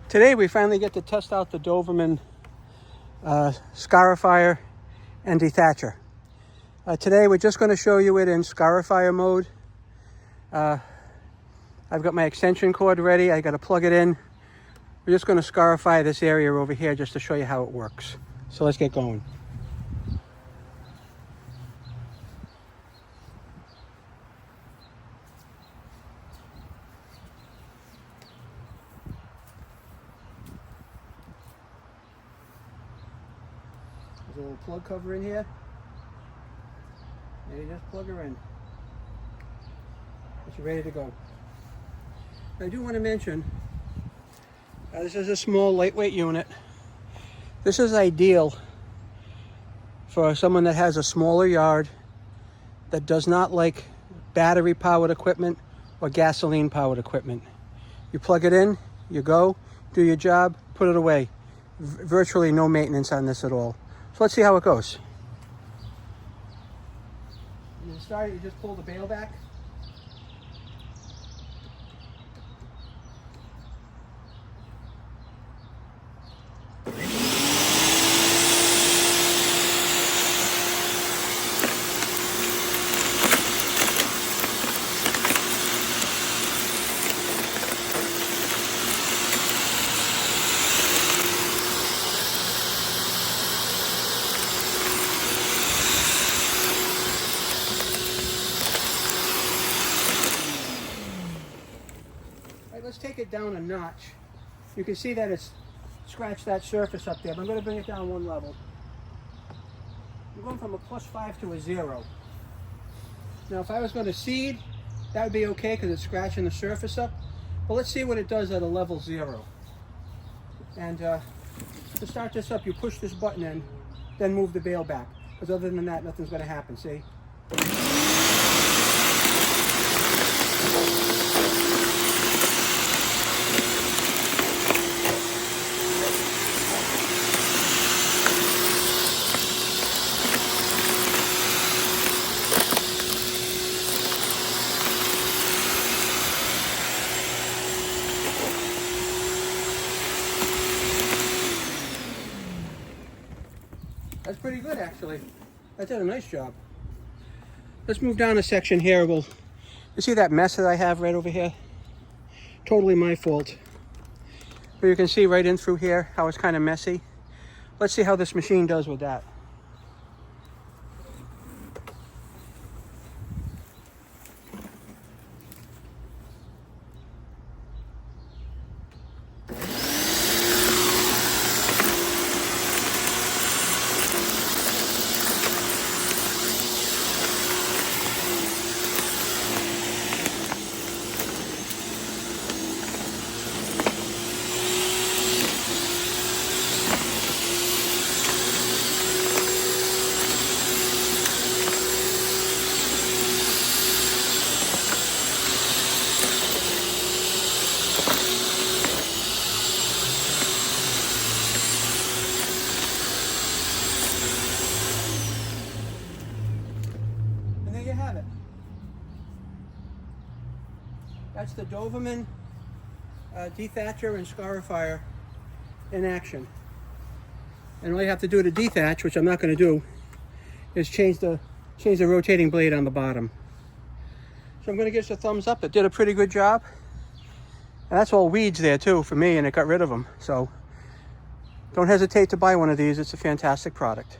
Today we finally get to test out the Dovaman scarifier and dethatcher. Today we're just going to show you it in scarifier mode. I've got my extension cord ready. I got to plug it in. We're just going to scarify this area over here just to show you how it works. So let's get going. There's a little plug cover in here. And you just plug her in. It's ready to go. I do want to mention, this is a small lightweight unit. This is ideal for someone that has a smaller yard that does not like battery powered equipment or gasoline powered equipment. You plug it in, you go, do your job, put it away. Virtually no maintenance on this at all. So let's see how it goes. When you start, you just pull the bail back. Let's take it down a notch. You can see that it's scratched that surface up there, but I'm going to bring it down one level. I'm going from a +5 to a 0. Now if I was going to seed, that would be okay because it's scratching the surface up. But let's see what it does at a level 0. And to start this up, you push this button in, then move the bail back. Because other than that, nothing's going to happen, see? That's pretty good, actually. That did a nice job. Let's move down a section here. You see that mess that I have right over here? Totally my fault. But you can see right in through here how it's kind of messy. Let's see how this machine does with that. You have it. That's the Dovaman Dethatcher and scarifier in action. And all you have to do to dethatch, which I'm not going to do, is change the rotating blade on the bottom. So I'm going to give this a thumbs up. It did a pretty good job. And that's all weeds there too for me, and it got rid of them. So don't hesitate to buy one of these. It's a fantastic product.